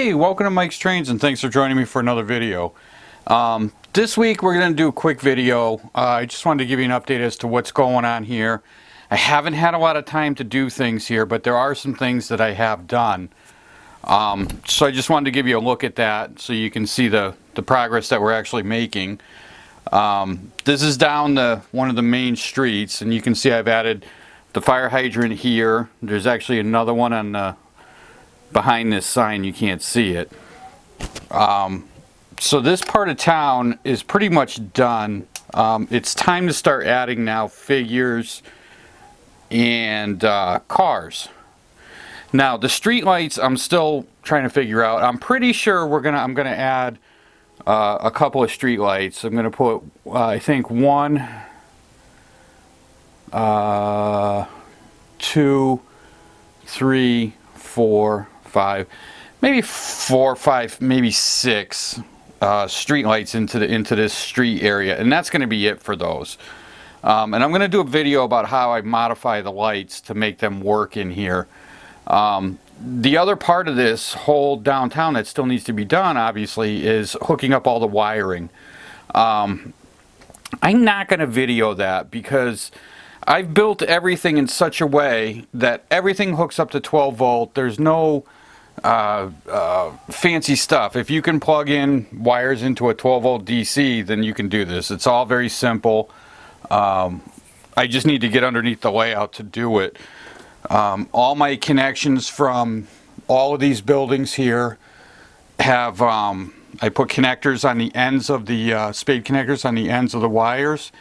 Hey, welcome to Mike's Trains and thanks for joining me for another video. This week we're going to do a quick video. I just wanted to give you an update as to what's going on here. I haven't had a lot of time to do things here, but there are some things that I have done. So I just wanted to give you a look at that so you can see the progress that we're actually making. This is down one of the main streets, and you can see I've added the fire hydrant here. There's actually another one on the behind this sign. You can't see it. So this part of town is pretty much done. It's time to start adding now figures and cars. Now the street lights I'm still trying to figure out. I'm pretty sure I'm gonna add a couple of street lights. I'm gonna put I think 1, 2, 3, 4, 5, maybe 4, 5, maybe 6 street lights into this street area, and that's going to be it for those. And I'm going to do a video about how I modify the lights to make them work in here. The other part of this whole downtown that still needs to be done, obviously, is hooking up all the wiring. I'm not going to video that because I've built everything in such a way that everything hooks up to 12 volt. There's no fancy stuff. If you can plug in wires into a 12 volt DC, then you can do this. It's all very simple. I just need to get underneath the layout to do it. All my connections from all of these buildings here have I put connectors on the ends of the spade connectors on the ends of the wires.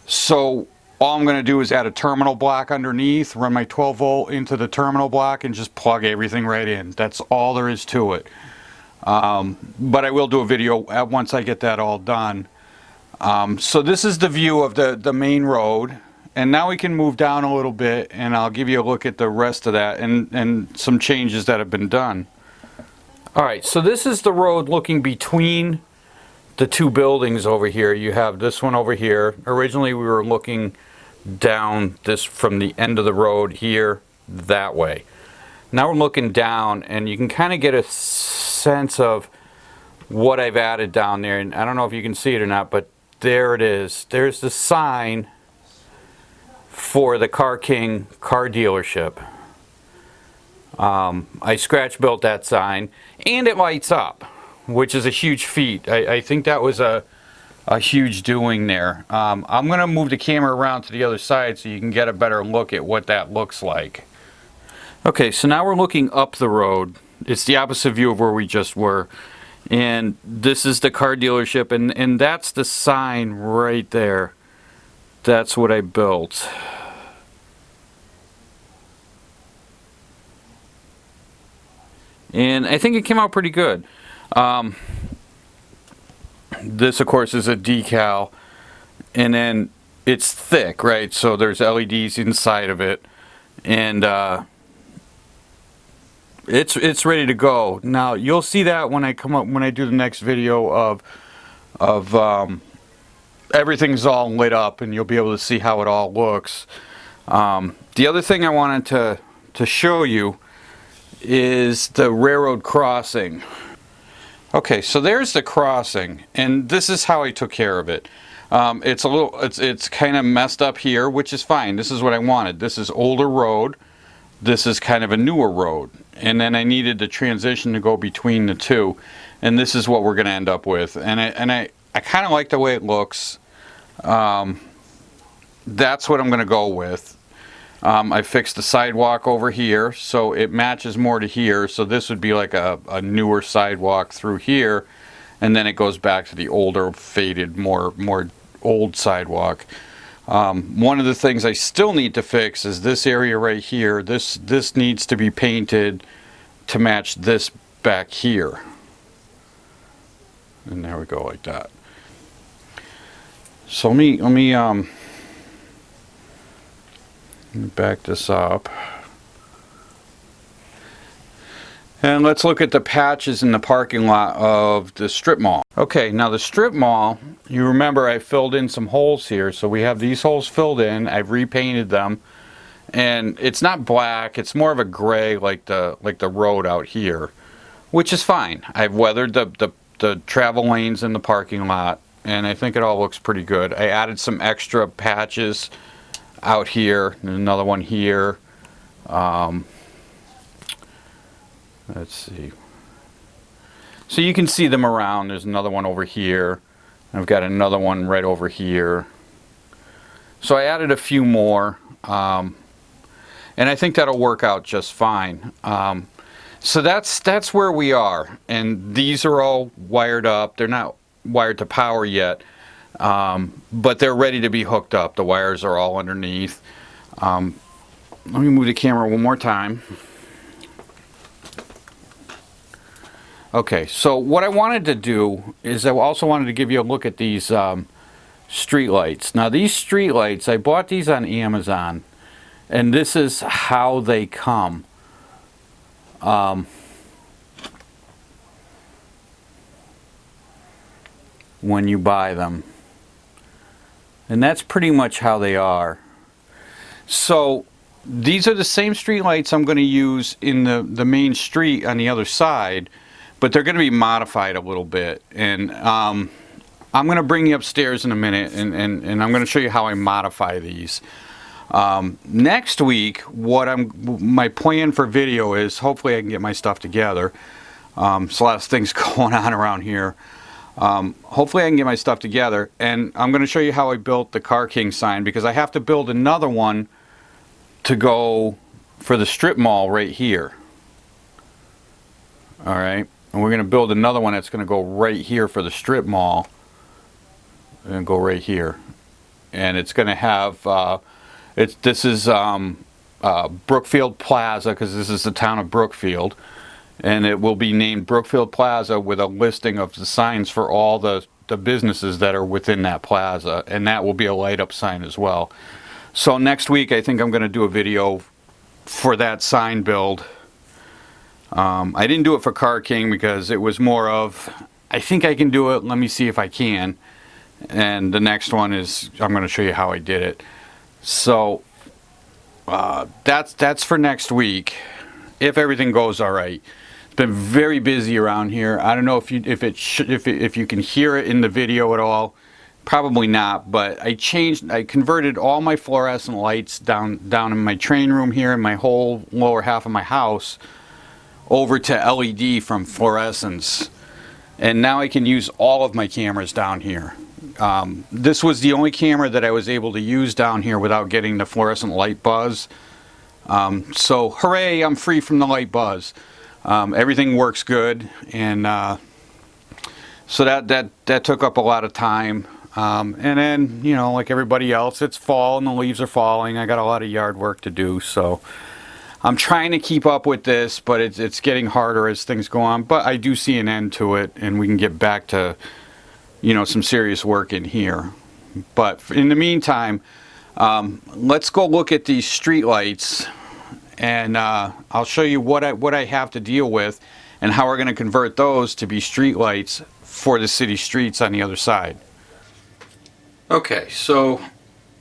So all I'm going to do is add a terminal block underneath, run my 12 volt into the terminal block, and just plug everything right in. That's all there is to it. But I will do a video once I get that all done. So this is the view of the main road. And now we can move down a little bit, and I'll give you a look at the rest of that and some changes that have been done. Alright, so this is the road looking between the two buildings over here. You have this one over here. Originally we were looking down this from the end of the road here that way. Now we're looking down, and you can kind of get a sense of what I've added down there. And I don't know if you can see it or not, but there it is. There's the sign for the Car King car dealership. I scratch built that sign, and it lights up, which is a huge feat. I think that was a huge doing there. I'm going to move the camera around to the other side so you can get a better look at what that looks like. Okay, so now we're looking up the road. It's the opposite view of where we just were. And this is the car dealership, and that's the sign right there. That's what I built. And I think it came out pretty good. This, of course, is a decal, and then it's thick, right? So there's LEDs inside of it, and it's ready to go. Now you'll see that when I do the next video of everything's all lit up, and you'll be able to see how it all looks. The other thing I wanted to show you is the railroad crossing. Okay, so there's the crossing, and this is how I took care of it. It's kind of messed up here, which is fine. This is what I wanted. This is older road. This is kind of a newer road, and then I needed the transition to go between the two, and this is what we're going to end up with. And I kind of like the way it looks. That's what I'm going to go with. I fixed the sidewalk over here so it matches more to here, so this would be like a newer sidewalk through here, and then it goes back to the older faded more old sidewalk. One of the things I still need to fix is this area right here. This needs to be painted to match this back here, and there we go, like that. So let me back this up, and let's look at the patches in the parking lot of the strip mall. Okay, now the strip mall, you remember I filled in some holes here, so we have these holes filled in. I've repainted them, and it's not black, it's more of a gray like the road out here. which is fine. I've weathered the travel lanes in the parking lot, and I think it all looks pretty good. I added some extra patches out here, and another one here. Let's see. So you can see them around. There's another one over here. I've got another one right over here. So I added a few more, and I think that'll work out just fine. So that's where we are, and these are all wired up. They're not wired to power yet, but they're ready to be hooked up. The wires are all underneath. Let me move the camera one more time. Okay, so what I wanted to do is I also wanted to give you a look at these street lights. Now these street lights, I bought these on Amazon, and this is how they come. When you buy them, and that's pretty much how they are. So these are the same street lights I'm going to use in the main street on the other side, but they're going to be modified a little bit, and I'm going to bring you upstairs in a minute, and I'm going to show you how I modify these. Next week, my plan for video is, hopefully I can get my stuff together. There's a lot of things going on around here. Hopefully I can get my stuff together, and I'm going to show you how I built the Car King sign, because I have to build another one to go for the strip mall right here. Alright, and we're going to build another one that's going to go right here for the strip mall, and go right here. And it's going to have this is Brookfield Plaza, because this is the town of Brookfield, and it will be named Brookfield Plaza with a listing of the signs for all the businesses that are within that plaza, and that will be a light up sign as well. So next week I think I'm going to do a video for that sign build. I didn't do it for Car King because it was more of, I think I can do it, let me see if I can. And the next one is, I'm going to show you how I did it. So that's for next week, if everything goes all right. It's been very busy around here. I don't know if you can hear it in the video at all. Probably not, but I converted all my fluorescent lights down in my train room here, in my whole lower half of my house, over to LED from fluorescence. And now I can use all of my cameras down here. This was the only camera that I was able to use down here without getting the fluorescent light buzz. So hooray, I'm free from the light buzz. Everything works good, and so that took up a lot of time. And then, you know, like everybody else, it's fall and the leaves are falling. I got a lot of yard work to do, so I'm trying to keep up with this, but it's getting harder as things go on. But I do see an end to it, and we can get back to, you know, some serious work in here. But in the meantime, let's go look at these street lights, and I'll show you what I have to deal with and how we're going to convert those to be street lights for the city streets on the other side. Okay, so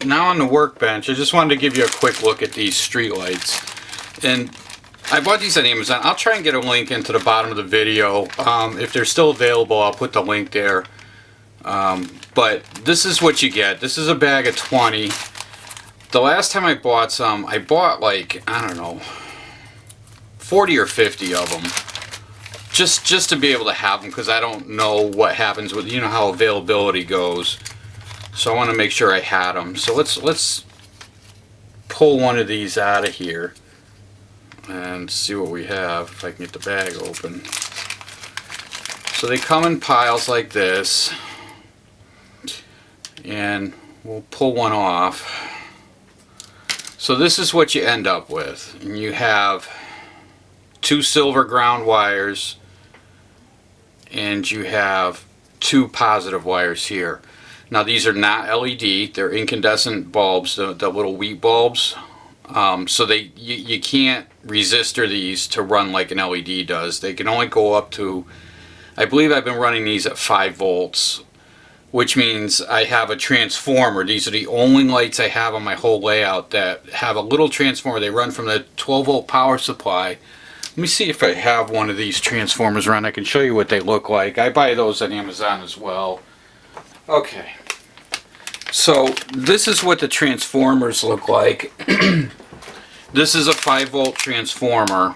now on the workbench, I just wanted to give you a quick look at these street lights. And I bought these on Amazon. I'll try and get a link into the bottom of the video. If they're still available, I'll put the link there. But this is what you get. This is a bag of 20. The last time I bought some, I bought like, I don't know, 40 or 50 of them. Just to be able to have them, because I don't know what happens with, you know, how availability goes. So I want to make sure I had them. So let's pull one of these out of here and see what we have, if I can get the bag open. So they come in piles like this, and we'll pull one off. So this is what you end up with, and you have 2 silver ground wires, and you have 2 positive wires here. Now these are not LED, they're incandescent bulbs, the little wheat bulbs. So you can't resistor these to run like an LED does. They can only go up to, I believe I've been running these at 5 volts, which means I have a transformer. These are the only lights I have on my whole layout that have a little transformer. They run from the 12 volt power supply, Let me see if I have one of these transformers around. I can show you what they look like. I buy those on Amazon as well. Okay. So this is what the transformers look like. This is a 5-volt transformer.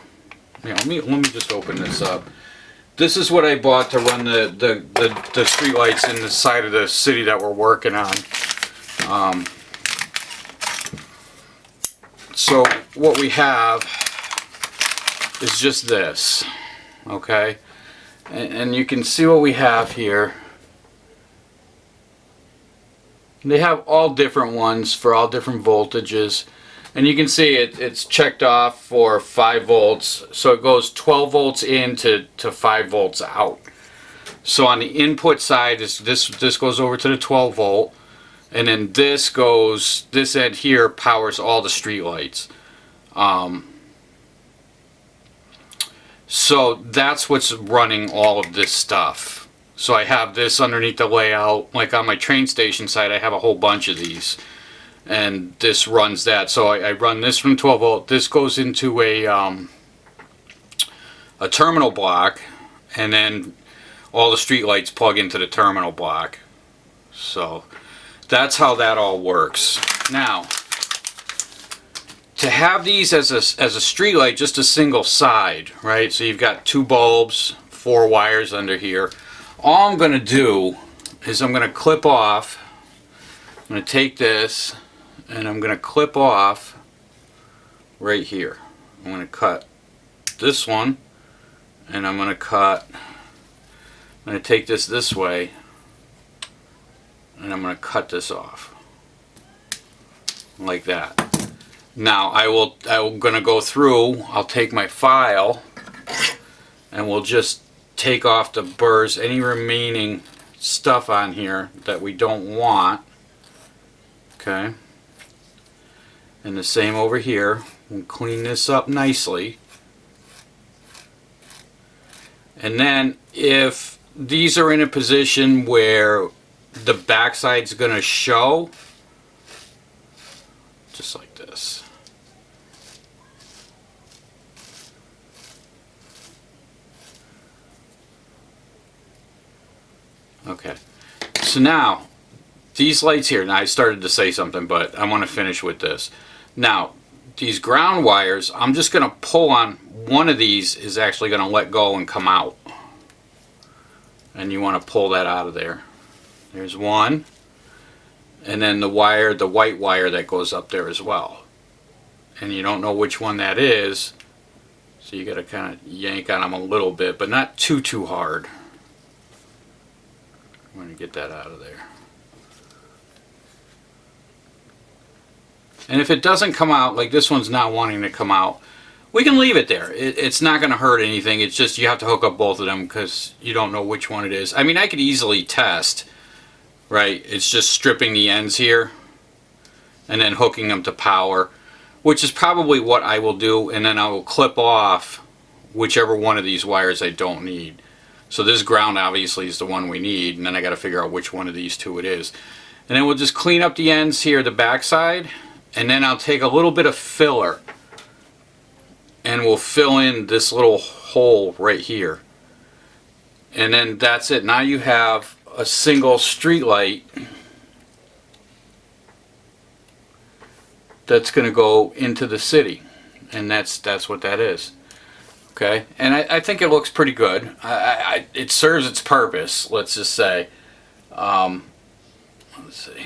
Yeah, let me just open this up. This is what I bought to run the street lights in the side of the city that we're working on. So what we have is just this, okay? And you can see what we have here. They have all different ones for all different voltages. And you can see it's checked off for 5 volts. So it goes 12 volts in to 5 volts out. So on the input side, this goes over to the 12 volt. And then this end here powers all the street lights. So that's what's running all of this stuff. So I have this underneath the layout. Like on my train station side, I have a whole bunch of these. And this runs that. So I run this from 12 volt. This goes into a terminal block. And then all the street lights plug into the terminal block. So that's how that all works. Now, to have these as a street light, just a single side, right? So you've got 2 bulbs, 4 wires under here. All I'm going to do is I'm going to clip off. I'm going to take this and I'm going to clip off right here. I'm going to cut this one and I'm going to take this way and I'm going to cut this off like that. Now I'm going to go through, I'll take my file and we'll just take off the burrs, any remaining stuff on here that we don't want. Okay. And the same over here. We'll clean this up nicely. And then if these are in a position where the backside's going to show, just like this. Okay, so now these lights here, now I started to say something, but I want to finish with this. Now, these ground wires, I'm just going to pull on one of these is actually going to let go and come out. And you want to pull that out of there. There's one. And then the wire, the white wire that goes up there as well. And you don't know which one that is, so you got to kind of yank on them a little bit, but not too hard. I'm going to get that out of there. And if it doesn't come out, like this one's not wanting to come out, we can leave it there. It's not going to hurt anything. It's just you have to hook up both of them because you don't know which one it is. I mean, I could easily test, right? It's just stripping the ends here and then hooking them to power, which is probably what I will do. And then I will clip off whichever one of these wires I don't need. So this ground obviously is the one we need, and then I got to figure out which one of these two it is. And then we'll just clean up the ends here, the back side, and then I'll take a little bit of filler and we'll fill in this little hole right here. And then that's it. Now you have a single street light that's going to go into the city, and that's what that is. Okay, and I think it looks pretty good. It serves its purpose, let's just say. Let's see.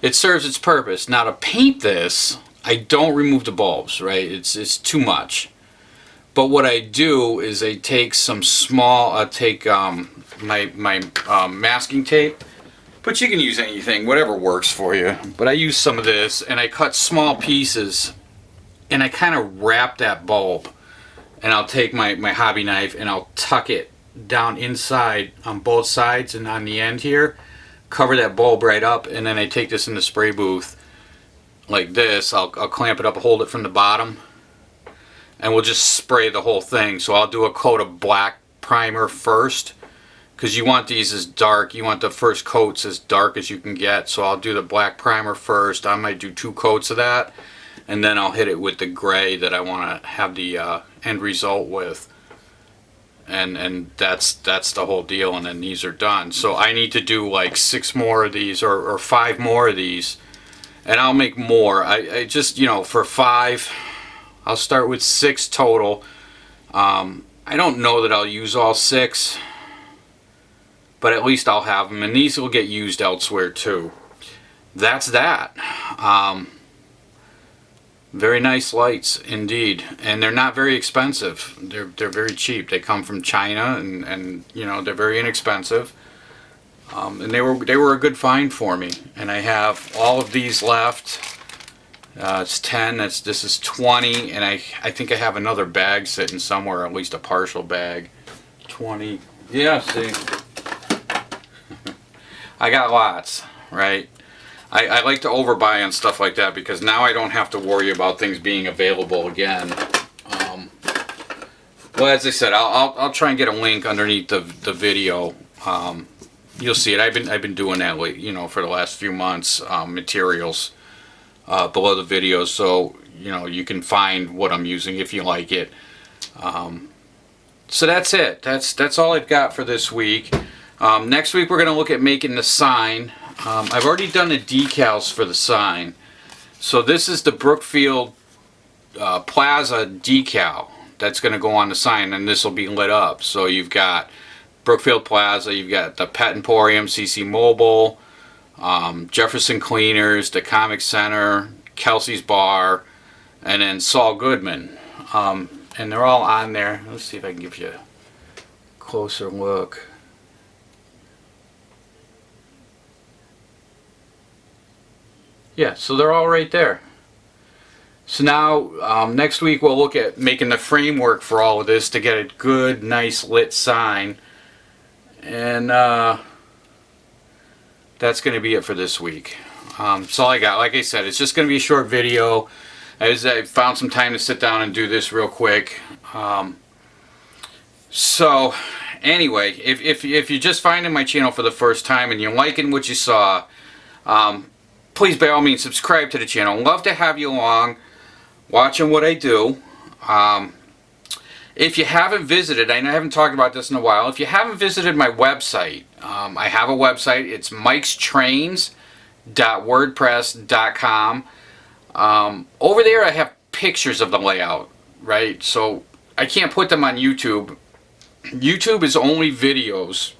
It serves its purpose. Now to paint this, I don't remove the bulbs, right? It's too much. But what I do is I take some small, I'll take my masking tape, but you can use anything, whatever works for you. But I use some of this, and I cut small pieces, and I kind of wrap that bulb. And I'll take my hobby knife and I'll tuck it down inside on both sides and on the end here. Cover that bulb right up, and then I take this in the spray booth like this. I'll clamp it up, hold it from the bottom, and we'll just spray the whole thing. So I'll do a coat of black primer first, because you want these as dark. You want the first coats as dark as you can get. So I'll do the black primer first. I might do 2 coats of that. and then I'll hit it with the gray that I want to have the end result with, and that's the whole deal, and then these are done. So I need to do like 6 more of these, or 5 more of these, and I'll make more. I just, you know, for 5, I'll start with 6 total. I don't know that I'll use all 6, but at least I'll have them, and these will get used elsewhere too. That's that. Very nice lights indeed, and they're not very expensive. They're very cheap. They come from China, and you know, they're very inexpensive. And they were a good find for me. And I have all of these left. It's 10. This is 20, and I think I have another bag sitting somewhere, at least a partial bag. 20. Yeah, see. I got lots, right? I like to overbuy on stuff like that because now I don't have to worry about things being available again. Well, as I said, I'll try and get a link underneath the video. You'll see it. I've been doing that, you know, for the last few months. Materials below the video, so you know you can find what I'm using if you like it. So that's it. That's all I've got for this week. Next week we're going to look at making the sign. I've already done the decals for the sign. So this is the Brookfield Plaza decal that's going to go on the sign, and this will be lit up. So you've got Brookfield Plaza, you've got the Pet Emporium, CC Mobile, Jefferson Cleaners, the Comic Center, Kelsey's Bar, and then Saul Goodman. And they're all on there. Let's see if I can give you a closer look. Yeah, so they're all right there. So now, next week we'll look at making the framework for all of this to get a good, nice lit sign. And that's going to be it for this week. That's all I got. Like I said, it's just going to be a short video. I found some time to sit down and do this real quick. So, anyway, if you're just finding my channel for the first time and you're liking what you saw, please, by all means, subscribe to the channel. I'd love to have you along watching what I do. If you haven't visited, I haven't talked about this in a while, if you haven't visited my website, I have a website. It's mikestrains.wordpress.com. Over there I have pictures of the layout, right? So I can't put them on YouTube. YouTube is only videos.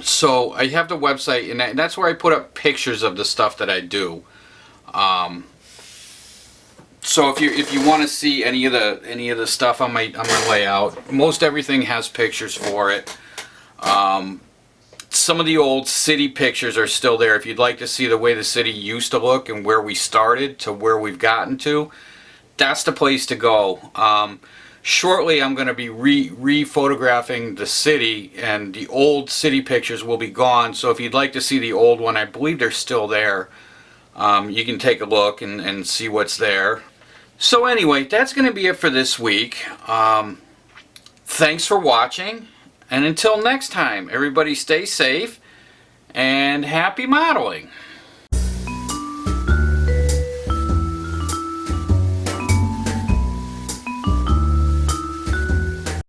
So I have the website, and that's where I put up pictures of the stuff that I do. So if you want to see any of the stuff on my layout, most everything has pictures for it. Some of the old city pictures are still there. If you'd like to see the way the city used to look and where we started to where we've gotten to, that's the place to go. Shortly I'm going to be re-photographing the city, and the old city pictures will be gone. So if you'd like to see the old one, I believe they're still there. You can take a look and see what's there. So anyway, that's going to be it for this week. Thanks for watching, and until next time, everybody stay safe and happy modeling.